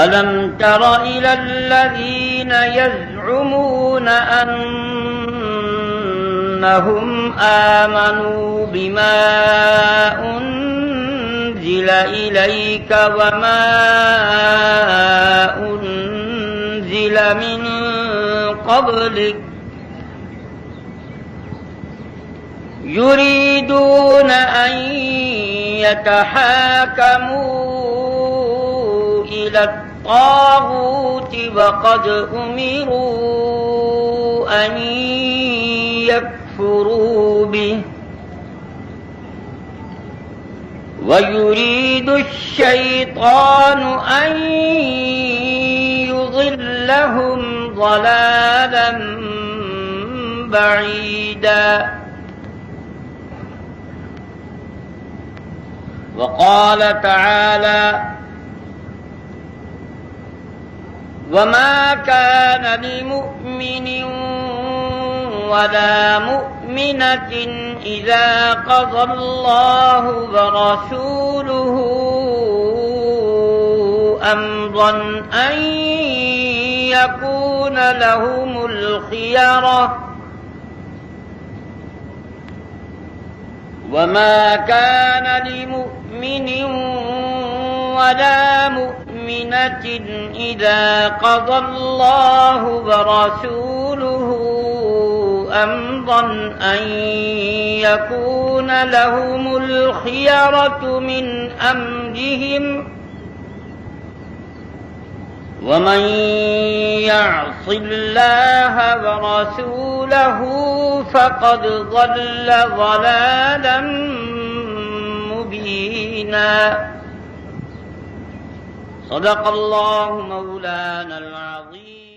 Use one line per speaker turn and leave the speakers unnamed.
ألم تر إلى الذين يزعمون أنهم آمنوا بما أنزل إليك وما أنزل من قبلك يريدون أن يتحاكموا إلى الطاغوت وقد أمروا أن يكفروا به ويريد الشيطان أن يضلهم ضلالا بعيدا. وقال تعالى: وما كان لمؤمن ولا مؤمنة إذا قضى الله ورسوله أمرا أن يكون لهم الخيرة وما كان لمؤمن ولا مؤمنة إذا قضى الله ورسوله أمرا أن يكون لهم الخيرة من أمرهم ومن يعص الله ورسوله فقد ضل ضلالا مبينا. صدق الله مولانا العظيم.